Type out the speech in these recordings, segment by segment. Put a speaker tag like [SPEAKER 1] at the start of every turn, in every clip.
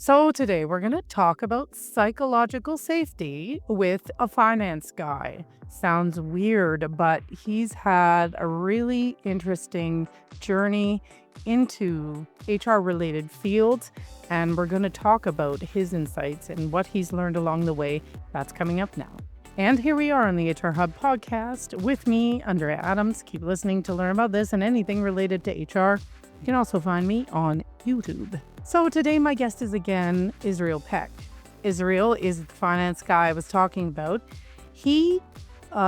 [SPEAKER 1] So, today we're going to talk about psychological safety with a finance guy. Sounds weird, but he's had a really interesting journey into HR related fields, and we're going to talk about his insights and what he's learned along the way. That's coming up now. And here we are on the HR Hub podcast with me, Andrea Adams. Keep listening to learn about this and anything related to HR. You can also find me on YouTube. So today my guest is again Israel Peck. Israel is the finance guy I was talking about. He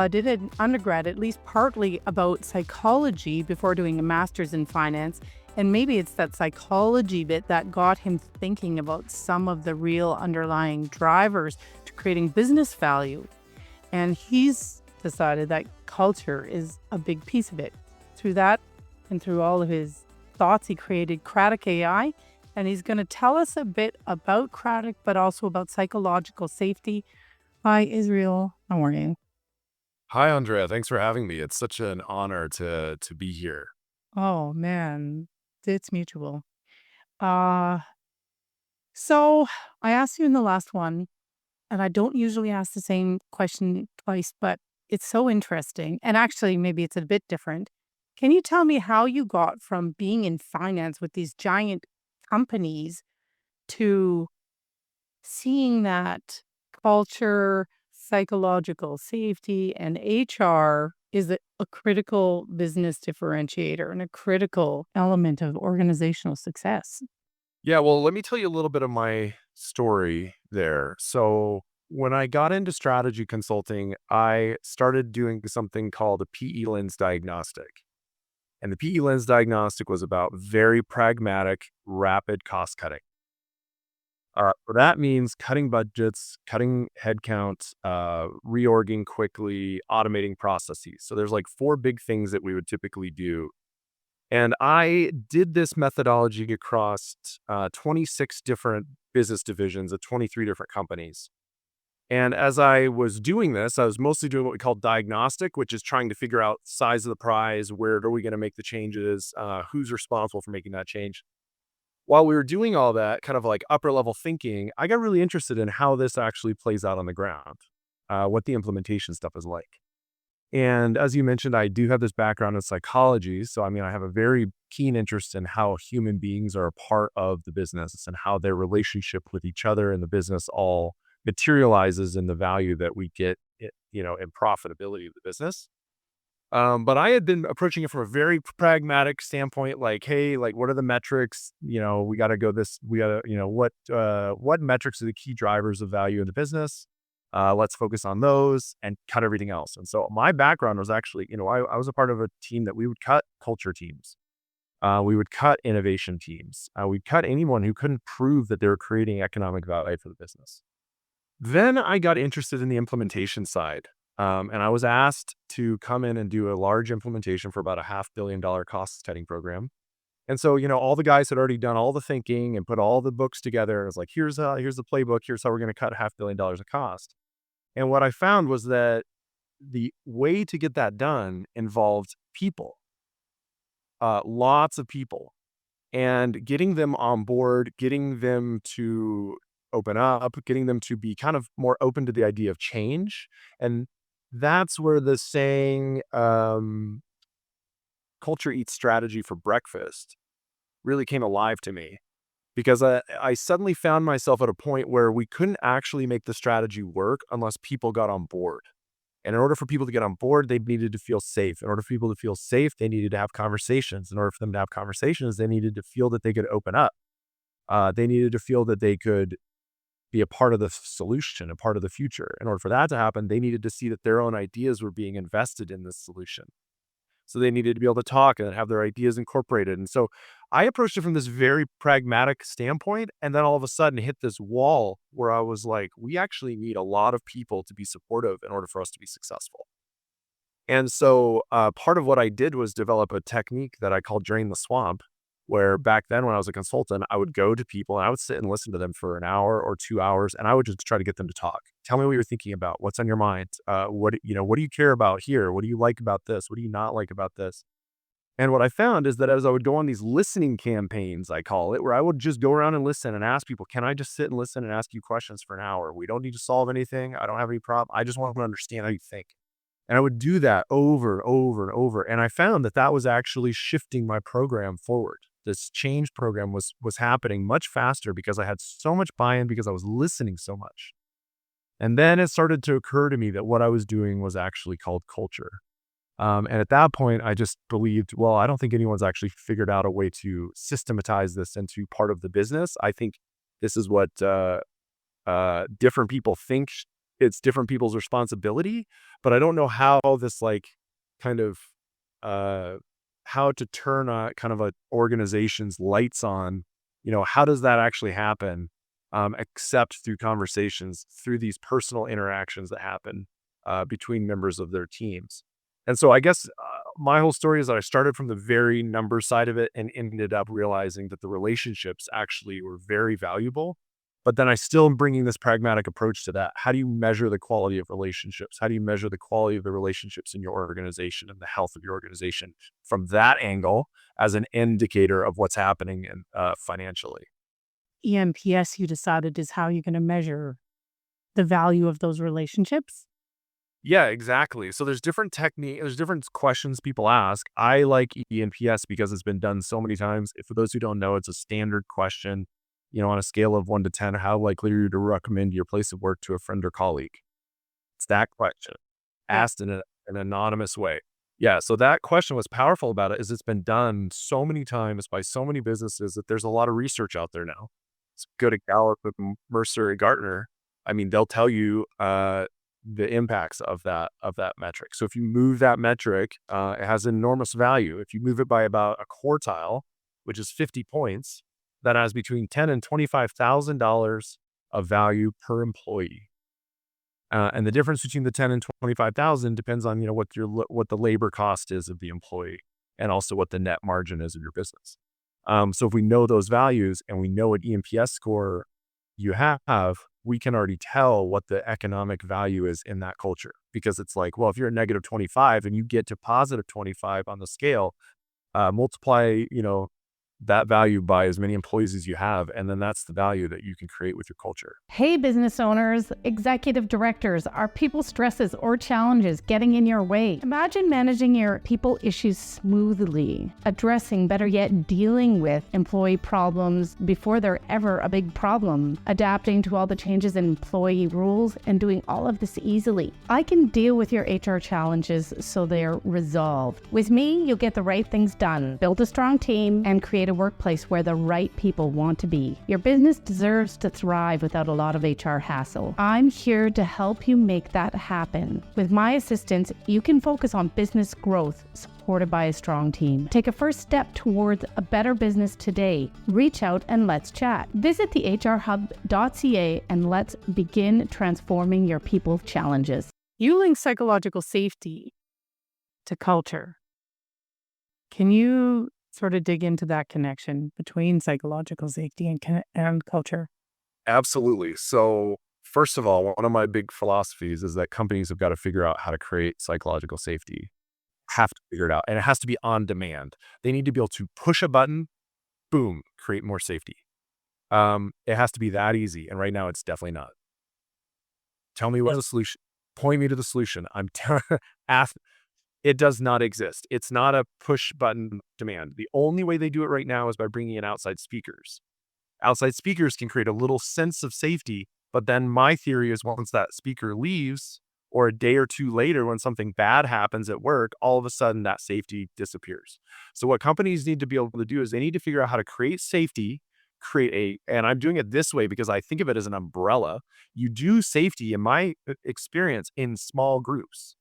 [SPEAKER 1] did an undergrad, at least partly about psychology before doing a master's in finance. And maybe it's that psychology bit that got him thinking about some of the real underlying drivers to creating business value. And he's decided that culture is a big piece of it. Through that and through all of his thoughts, he created Craddock AI. And he's going to tell us a bit about Craddock, but also about psychological safety. Hi, Israel. How are you?
[SPEAKER 2] Hi, Andrea. Thanks for having me. It's such an honor to be here.
[SPEAKER 1] Oh, man, it's mutual. Uh, so I asked you in the last one, and I don't usually ask the same question twice, but it's so interesting. And actually, maybe it's a bit different. Can you tell me how you got from being in finance with these giant companies to seeing that culture, psychological safety, and HR is a critical business differentiator and a critical element of organizational success?
[SPEAKER 2] Yeah, well, let me tell you a little bit of my story there. So, when I got into strategy consulting, I started doing something called a PE lens diagnostic. And the PE lens diagnostic was about very pragmatic, rapid cost cutting. That means cutting budgets, cutting headcount, reorging quickly, automating processes. So there's like four big things that we would typically do. And I did this methodology across 26 different business divisions of 23 different companies. And as I was doing this, I was mostly doing what we call diagnostic, which is trying to figure out size of the prize, where are we going to make the changes, who's responsible for making that change. While we were doing all that kind of like upper level thinking, I got really interested in how this actually plays out on the ground, what the implementation stuff is like. And as you mentioned, I do have this background in psychology. So, I mean, I have a very keen interest in how human beings are a part of the business and how their relationship with each other and the business all materializes in the value that we get, in profitability of the business. But I had been approaching it from a very pragmatic standpoint, like, hey, like, what are the metrics? We got to go this, we got to, what metrics are the key drivers of value in the business? Let's focus on those and cut everything else. And so my background was actually, I was a part of a team that we would cut culture teams. We would cut innovation teams. We'd cut anyone who couldn't prove that they were creating economic value for the business. Then I got interested in the implementation side. And I was asked to come in and do a large implementation for about a $500 million cost cutting program. And so, all the guys had already done all the thinking and put all the books together. And it was like, here's the playbook. Here's how we're going to cut $500 million of cost. And what I found was that the way to get that done involved people, lots of people, and getting them on board, getting them to open up, getting them to be kind of more open to the idea of change. And that's where the saying, culture eats strategy for breakfast really came alive to me because I suddenly found myself at a point where we couldn't actually make the strategy work unless people got on board. And in order for people to get on board, they needed to feel safe. In order for people to feel safe, they needed to have conversations. In order for them to have conversations, they needed to feel that they could open up. They needed to feel that they could be a part of the solution, a part of the future. In order for that to happen, they needed to see that their own ideas were being invested in this solution. So they needed to be able to talk and have their ideas incorporated. And so I approached it from this very pragmatic standpoint. And then all of a sudden hit this wall where I was like, we actually need a lot of people to be supportive in order for us to be successful. And so part of what I did was develop a technique that I call drain the swamp, where back then when I was a consultant, I would go to people and I would sit and listen to them for an hour or 2 hours, and I would just try to get them to talk. Tell me what you're thinking about. What's on your mind? What do you care about here? What do you like about this? What do you not like about this? And what I found is that as I would go on these listening campaigns, I call it, where I would just go around and listen and ask people, can I just sit and listen and ask you questions for an hour? We don't need to solve anything. I don't have any problem. I just want to understand how you think. And I would do that over, over, and over. And I found that that was actually shifting my program forward. This change program was happening much faster because I had so much buy-in because I was listening so much. And then it started to occur to me that what I was doing was actually called culture. And at that point, I just believed, well, I don't think anyone's actually figured out a way to systematize this into part of the business. I think this is what different people think it's different people's responsibility, but I don't know how this like kind of uh, how to turn a kind of a organization's lights on. How does that actually happen? Except through conversations, through these personal interactions that happen between members of their teams. And so I guess my whole story is that I started from the very number side of it and ended up realizing that the relationships actually were very valuable. But then I still am bringing this pragmatic approach to that. How do you measure the quality of relationships? How do you measure the quality of the relationships in your organization and the health of your organization from that angle as an indicator of what's happening financially?
[SPEAKER 1] EMPS, you decided, is how you're going to measure the value of those relationships.
[SPEAKER 2] Yeah, exactly. So there's different questions people ask. I like ENPS because it's been done so many times. For those who don't know, it's a standard question, on a scale of 1 to 10, how likely are you to recommend your place of work to a friend or colleague? It's that question
[SPEAKER 1] Yeah.
[SPEAKER 2] asked in an anonymous way. Yeah, so that question was powerful about it is it's been done so many times by so many businesses that there's a lot of research out there now. It's go to Gallup with Mercer and Gartner. I mean, they'll tell you the impacts of that metric. So if you move that metric, it has enormous value. If you move it by about a quartile, which is 50 points, that has between ten and $25,000 of value per employee. And the difference between the 10 and 25,000 depends on, what the labor cost is of the employee and also what the net margin is of your business. So if we know those values and we know what EMPS score you have, we can already tell what the economic value is in that culture because it's like, well, if you're a negative 25 and you get to positive 25 on the scale, multiply, that value by as many employees as you have. And then that's the value that you can create with your culture.
[SPEAKER 3] Hey, business owners, executive directors, are people stresses or challenges getting in your way? Imagine managing your people issues smoothly, addressing, better yet, dealing with employee problems before they're ever a big problem, adapting to all the changes in employee rules, and doing all of this easily. I can deal with your HR challenges so they're resolved. With me, you'll get the right things done, build a strong team, and create a workplace where the right people want to be. Your business deserves to thrive without a lot of HR hassle. I'm here to help you make that happen. With my assistance, you can focus on business growth, supported by a strong team. Take a first step towards a better business today. Reach out and let's chat. Visit thehrhub.ca and let's begin transforming your people challenges.
[SPEAKER 1] You link psychological safety to culture. Can you sort of dig into that connection between psychological safety and culture?
[SPEAKER 2] Absolutely. So, first of all, one of my big philosophies is that companies have got to figure out how to create psychological safety. Have to figure it out. And it has to be on demand. They need to be able to push a button, boom, create more safety. It has to be that easy. And right now, it's definitely not. Tell me what's the solution. Point me to the solution. Ask. It does not exist. It's not a push button demand. The only way they do it right now is by bringing in outside speakers. Outside speakers can create a little sense of safety, but then my theory is once that speaker leaves or a day or two later when something bad happens at work, all of a sudden that safety disappears. So what companies need to be able to do is they need to figure out how to create safety, and I'm doing it this way because I think of it as an umbrella. You do safety, in my experience, in small groups.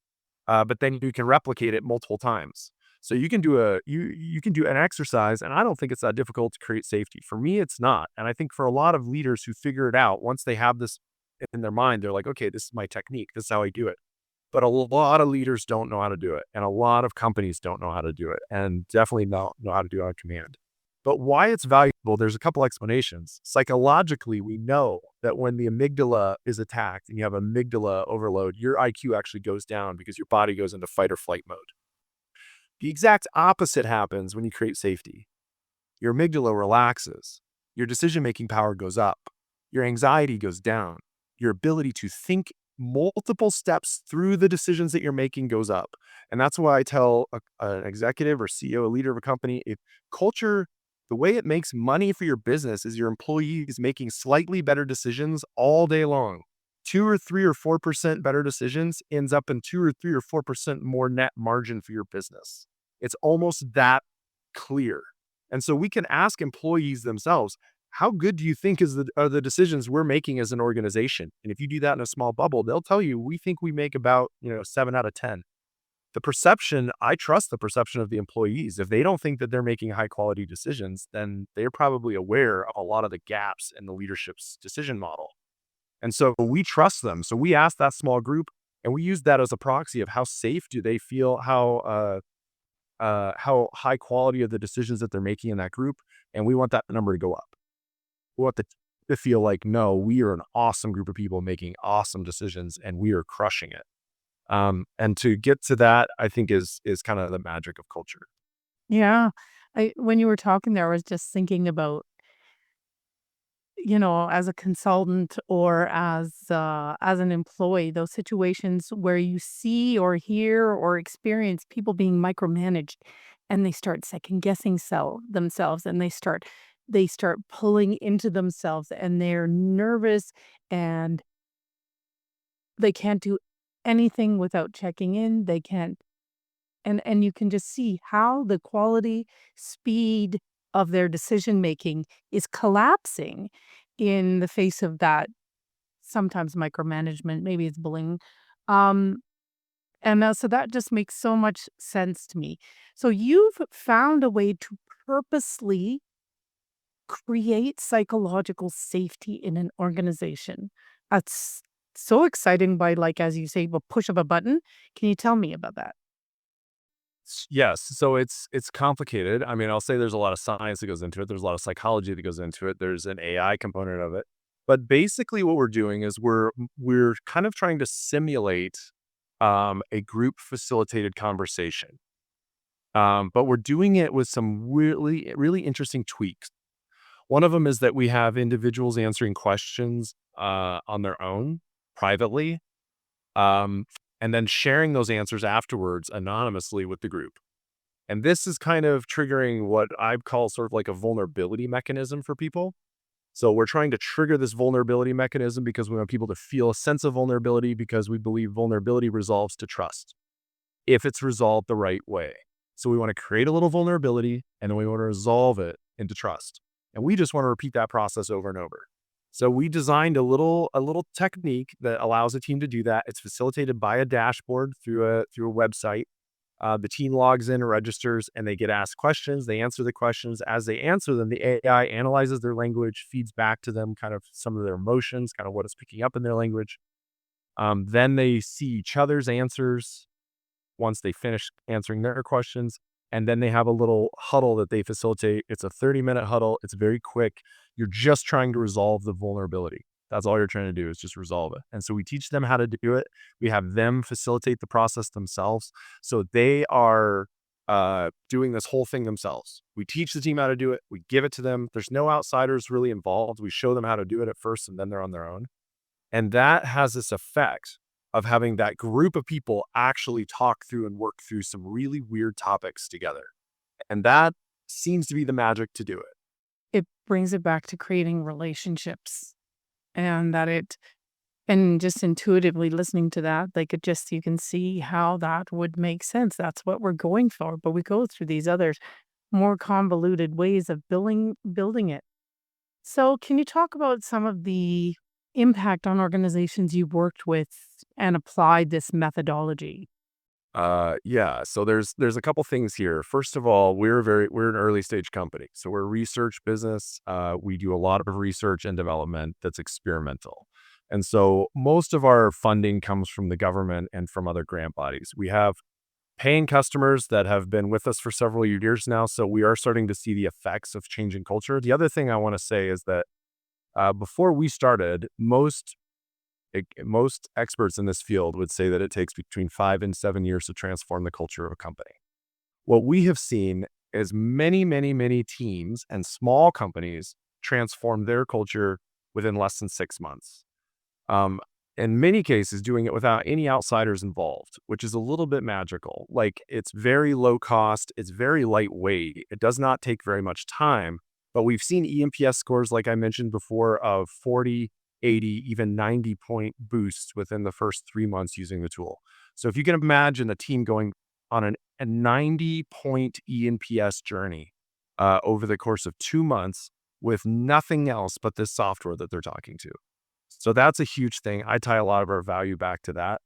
[SPEAKER 2] But then you can replicate it multiple times. So you can do you can do an exercise, and I don't think it's that difficult to create safety. For me, it's not. And I think for a lot of leaders who figure it out, once they have this in their mind, they're like, okay, this is my technique. This is how I do it. But a lot of leaders don't know how to do it. And a lot of companies don't know how to do it and definitely don't know how to do it on command. But why it's valuable, there's a couple explanations. Psychologically, we know that when the amygdala is attacked and you have amygdala overload, your IQ actually goes down because your body goes into fight or flight mode. The exact opposite happens when you create safety. Your amygdala relaxes. Your decision-making power goes up. Your anxiety goes down. Your ability to think multiple steps through the decisions that you're making goes up. And that's why I tell an executive or CEO, a leader of a company, if culture, the way it makes money for your business is your employees making slightly better decisions all day long. 2 or 3 or 4% better decisions ends up in 2 or 3 or 4% more net margin for your business. It's almost that clear. And so we can ask employees themselves, how good do you think are the decisions we're making as an organization? And if you do that in a small bubble, they'll tell you, we think we make about, 7 out of 10. The perception, I trust the perception of the employees. If they don't think that they're making high quality decisions, then they're probably aware of a lot of the gaps in the leadership's decision model. And so we trust them. So we ask that small group and we use that as a proxy of how safe do they feel, how high quality of the decisions that they're making in that group. And we want that number to go up. We want to feel like, no, we are an awesome group of people making awesome decisions and we are crushing it. And to get to that, I think is kind of the magic of culture.
[SPEAKER 1] Yeah. When you were talking there, I was just thinking about, as a consultant or as an employee, those situations where you see or hear or experience people being micromanaged and they start second guessing themselves and they start pulling into themselves and they're nervous and they can't do anything without checking in. They can't and you can just see how the quality, speed of their decision making is collapsing in the face of that sometimes micromanagement, maybe it's bullying. Um, so that just makes so much sense to me. So you've found a way to purposely create psychological safety in an organization. That's so exciting by, like, as you say, the push of a button. Can you tell me about that?
[SPEAKER 2] Yes, so it's complicated. I mean, I'll say there's a lot of science that goes into it. There's a lot of psychology that goes into it. There's an AI component of it. But basically what we're doing is we're kind of trying to simulate a group facilitated conversation. But we're doing it with some really really interesting tweaks. One of them is that we have individuals answering questions on their own privately, um, and then sharing those answers afterwards anonymously with the group. And this is kind of triggering what I call sort of like a vulnerability mechanism for people. So we're trying to trigger this vulnerability mechanism because we want people to feel a sense of vulnerability because we believe vulnerability resolves to trust if it's resolved the right way. So we want to create a little vulnerability and then we want to resolve it into trust. And we just want to repeat that process over and over. So we designed a little technique that allows a team to do that. It's facilitated by a dashboard through a website. The team logs in, registers, and they get asked questions. They answer the questions. As they answer them, the AI analyzes their language, feeds back to them kind of some of their emotions, kind of what it's picking up in their language. Then they see each other's answers once they finish answering their questions. And then they have a little huddle that they facilitate. It's a 30-minute huddle. It's very quick. You're just trying to resolve the vulnerability. That's all you're trying to do is just resolve it. And so we teach them how to do it. We have them facilitate the process themselves. So they are doing this whole thing themselves. We teach the team how to do it. We give it to them. There's no outsiders really involved. We show them how to do it at first, and then they're on their own. And that has this effect of having that group of people actually talk through and work through some really weird topics together. And that seems to be the magic to do it.
[SPEAKER 1] It brings it back to creating relationships and and just intuitively listening to that, you can see how that would make sense. That's what we're going for. But we go through these other more convoluted ways of building it. So can you talk about some of the impact on organizations you've worked with and applied this methodology?
[SPEAKER 2] Yeah. So there's a couple things here. First of all, we're an early stage company, so we're a research business. We do a lot of research and development that's experimental, and so most of our funding comes from the government and from other grant bodies. We have paying customers that have been with us for several years now, so we are starting to see the effects of changing culture. The other thing I want to say is that before we started, most experts in this field would say that it takes between 5 and 7 years to transform the culture of a company. What we have seen is many, many, many teams and small companies transform their culture within less than 6 months. Um, in many cases, doing it without any outsiders involved, which is a little bit magical. Like it's very low cost, it's very lightweight, it does not take very much time. But we've seen EMPS scores, like I mentioned before, of 40, 80, even 90-point boosts within the first 3 months using the tool. So if you can imagine a team going on a 90-point ENPS journey over the course of 2 months with nothing else but this software that they're talking to. So that's a huge thing. I tie a lot of our value back to that.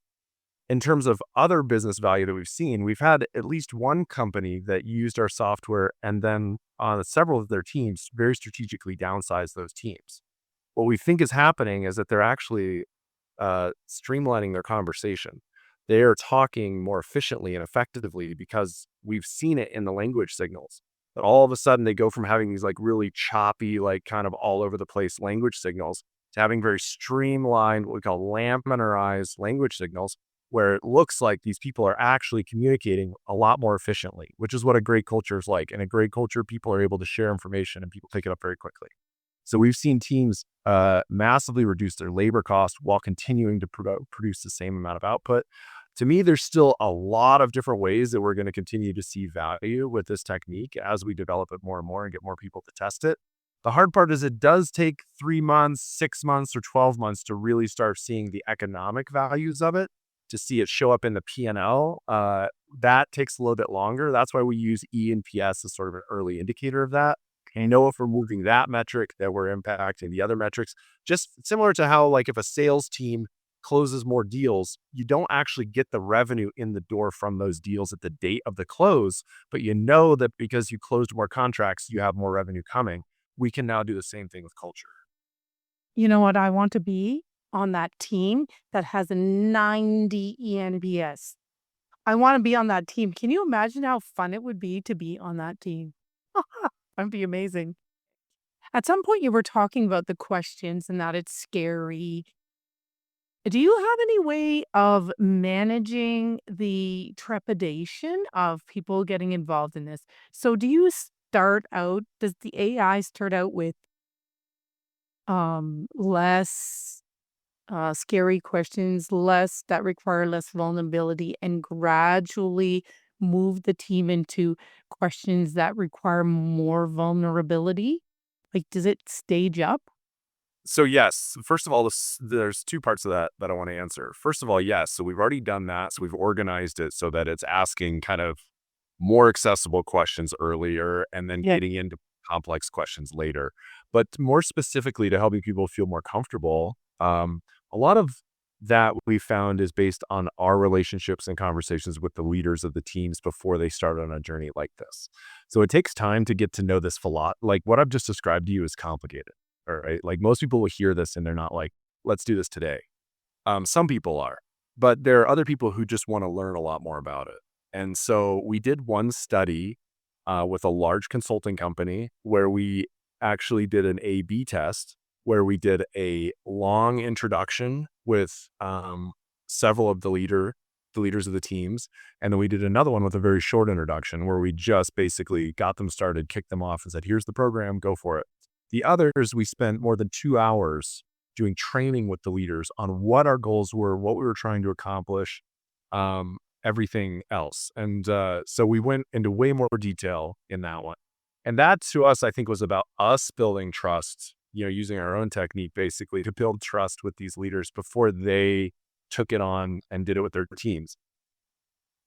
[SPEAKER 2] In terms of other business value that we've seen, we've had at least one company that used our software and then on several of their teams very strategically downsize those teams. What we think is happening is that they're actually streamlining their conversation. They are talking more efficiently and effectively because we've seen it in the language signals. But all of a sudden, they go from having these like really choppy, like kind of all over the place language signals to having very streamlined, what we call laminarized language signals, where it looks like these people are actually communicating a lot more efficiently, which is what a great culture is like. In a great culture, people are able to share information and people pick it up very quickly. So we've seen teams massively reduce their labor cost while continuing to produce the same amount of output. To me, there's still a lot of different ways that we're going to continue to see value with this technique as we develop it more and more and get more people to test it. The hard part is it does take 3 months, 6 months, or 12 months to really start seeing the economic values of it, to see it show up in the P&L. That takes a little bit longer. That's why we use E&PS as sort of an early indicator of that. And if we're moving that metric, that we're impacting the other metrics, just similar to how, like, if a sales team closes more deals, you don't actually get the revenue in the door from those deals at the date of the close, but you know that because you closed more contracts, you have more revenue coming. We can now do the same thing with culture.
[SPEAKER 1] You know what? I want to be on that team that has a 90 ENBS. I want to be on that team. Can you imagine how fun it would be to be on that team? That'd be amazing. At some point, you were talking about the questions and that it's scary. Do you have any way of managing the trepidation of people getting involved in this? So, does the AI start out with less scary questions, less that require less vulnerability, and gradually move the team into questions that require more vulnerability? Like, does it stage up?
[SPEAKER 2] So yes, first of all, there's two parts of that I want to answer. First of all, yes. So we've already done that. So we've organized it so that it's asking kind of more accessible questions earlier and then
[SPEAKER 1] Yeah.
[SPEAKER 2] getting into complex questions later. But more specifically to helping people feel more comfortable, a lot of that we found is based on our relationships and conversations with the leaders of the teams before they start on a journey like this. So it takes time to get to know this like what I've just described to you is complicated. All right. Like most people will hear this and they're not like, let's do this today. Some people are, but there are other people who just want to learn a lot more about it. And so we did one study with a large consulting company where we actually did an A/B test, where we did a long introduction with several of the leaders of the teams, and then we did another one with a very short introduction where we just basically got them started, kicked them off, and said, "Here's the program, go for it." The others, we spent more than 2 hours doing training with the leaders on what our goals were, what we were trying to accomplish, everything else. And so we went into way more detail in that one. And that to us, I think, was about us building trust, using our own technique basically to build trust with these leaders before they took it on and did it with their teams.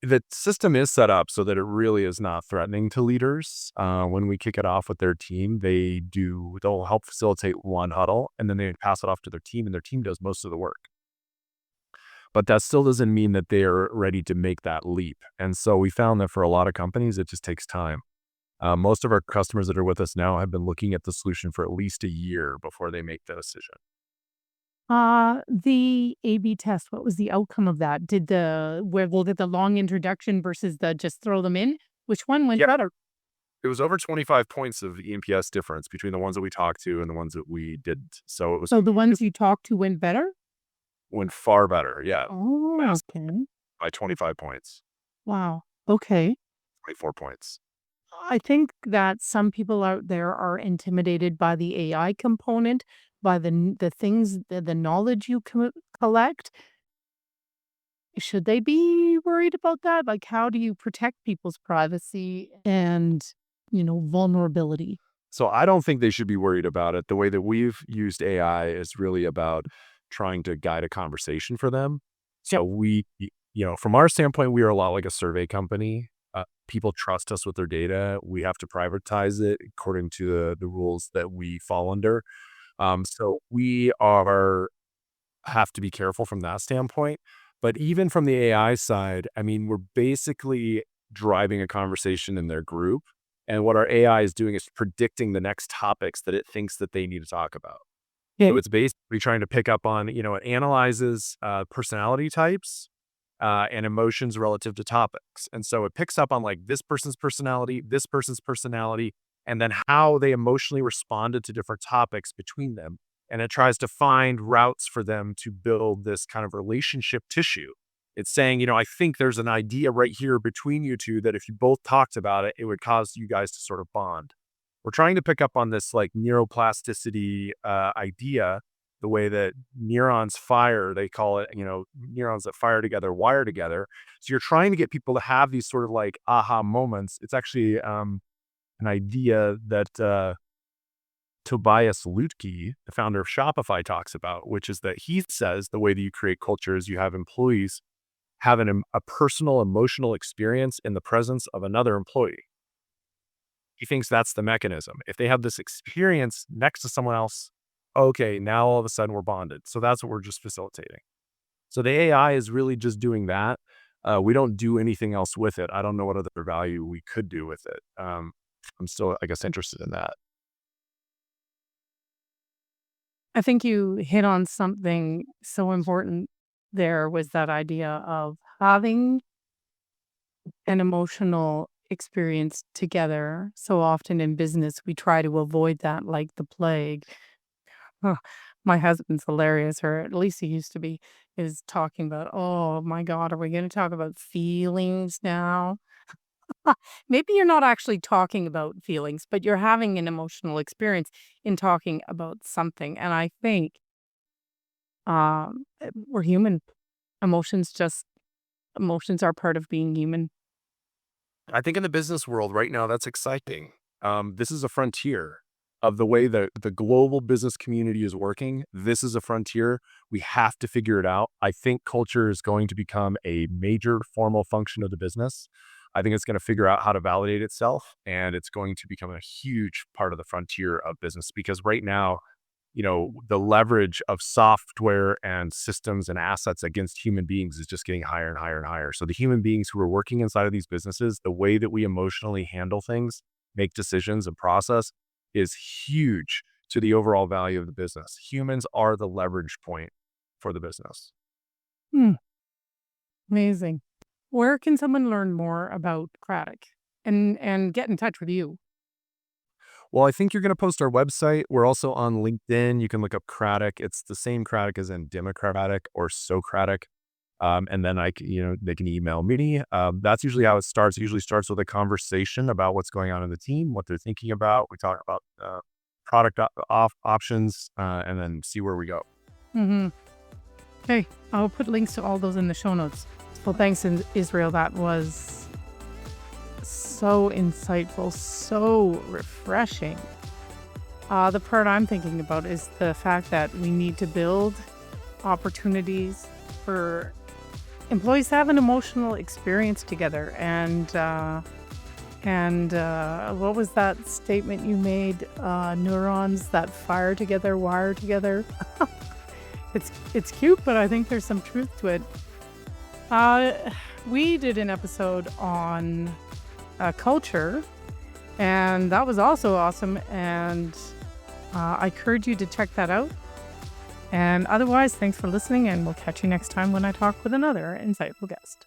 [SPEAKER 2] The system is set up so that it really is not threatening to leaders. When we kick it off with their team, they'll help facilitate one huddle and then they pass it off to their team and their team does most of the work. But that still doesn't mean that they are ready to make that leap. And so we found that for a lot of companies, it just takes time. Most of our customers that are with us now have been looking at the solution for at least a year before they make the decision.
[SPEAKER 1] The A/B test, what was the outcome of that? Did the long introduction versus the just throw them in? Which one went
[SPEAKER 2] Yeah,
[SPEAKER 1] better?
[SPEAKER 2] it was over 25 points of EMPS difference between the ones that we talked to and the ones that we didn't. So
[SPEAKER 1] So the ones you talked to went better?
[SPEAKER 2] went far better. Yeah,
[SPEAKER 1] Oh,
[SPEAKER 2] mass
[SPEAKER 1] okay.
[SPEAKER 2] by 25 points.
[SPEAKER 1] Wow. Okay.
[SPEAKER 2] 24 points.
[SPEAKER 1] I think that some people out there are intimidated by the AI component, by the things, the knowledge you collect. Should they be worried about that? Like, how do you protect people's privacy and, vulnerability?
[SPEAKER 2] So I don't think they should be worried about it. The way that we've used AI is really about trying to guide a conversation for them.
[SPEAKER 1] Yep.
[SPEAKER 2] So from our standpoint, we are a lot like a survey company. People trust us with their data. We have to privatize it according to the rules that we fall under. So we are have to be careful from that standpoint. But even from the AI side, I mean, we're basically driving a conversation in their group. And what our AI is doing is predicting the next topics that it thinks that they need to talk about. So
[SPEAKER 1] Okay.
[SPEAKER 2] it's basically trying to pick up on, it analyzes personality types and emotions relative to topics. And so it picks up on like this person's personality, and then how they emotionally responded to different topics between them. And it tries to find routes for them to build this kind of relationship tissue. It's saying, I think there's an idea right here between you two that if you both talked about it, it would cause you guys to sort of bond. We're trying to pick up on this like neuroplasticity idea, the way that neurons fire, they call it, neurons that fire together, wire together. So you're trying to get people to have these sort of like aha moments. It's actually an idea that Tobias Lutke, the founder of Shopify, talks about, which is that he says the way that you create culture is you have employees have a personal emotional experience in the presence of another employee. He thinks that's the mechanism. If they have this experience next to someone else, okay, now all of a sudden we're bonded. So that's what we're just facilitating. So the AI is really just doing that. We don't do anything else with it. I don't know what other value we could do with it. I'm still, I guess, interested in that.
[SPEAKER 1] I think you hit on something so important there was that idea of having an emotional experience together. So often in business, we try to avoid that like the plague. Huh, my husband's hilarious, or at least he used to be, is talking about, oh my God, are we going to talk about feelings now? Maybe you're not actually talking about feelings, but you're having an emotional experience in talking about something. And I think we're human. Emotions just, emotions are part of being human.
[SPEAKER 2] I think in the business world right now, that's exciting. This is a frontier of the way that the global business community is working. This is a frontier. We have to figure it out. I think culture is going to become a major formal function of the business. I think it's going to figure out how to validate itself, and it's going to become a huge part of the frontier of business because right now, the leverage of software and systems and assets against human beings is just getting higher and higher and higher. So the human beings who are working inside of these businesses, the way that we emotionally handle things, make decisions and process is huge to the overall value of the business. Humans are the leverage point for the business.
[SPEAKER 1] Hmm, amazing. Where can someone learn more about Craddock and get in touch with you?
[SPEAKER 2] Well, I think you're going to post our website. We're also on LinkedIn. You can look up Craddock. It's the same Craddock as in Democratic or Socratic. And then they can email me. That's usually how it starts. It usually starts with a conversation about what's going on in the team, what they're thinking about. We talk about product options, and then see where we go.
[SPEAKER 1] Mm-hmm. Okay, I'll put links to all those in the show notes. Well, thanks, Israel. That was so insightful, so refreshing. The part I'm thinking about is the fact that we need to build opportunities for employees to have an emotional experience together. And what was that statement you made? Neurons that fire together, wire together. It's cute, but I think there's some truth to it. We did an episode on culture, and that was also awesome. And I encourage you to check that out. And otherwise, thanks for listening, and we'll catch you next time when I talk with another insightful guest.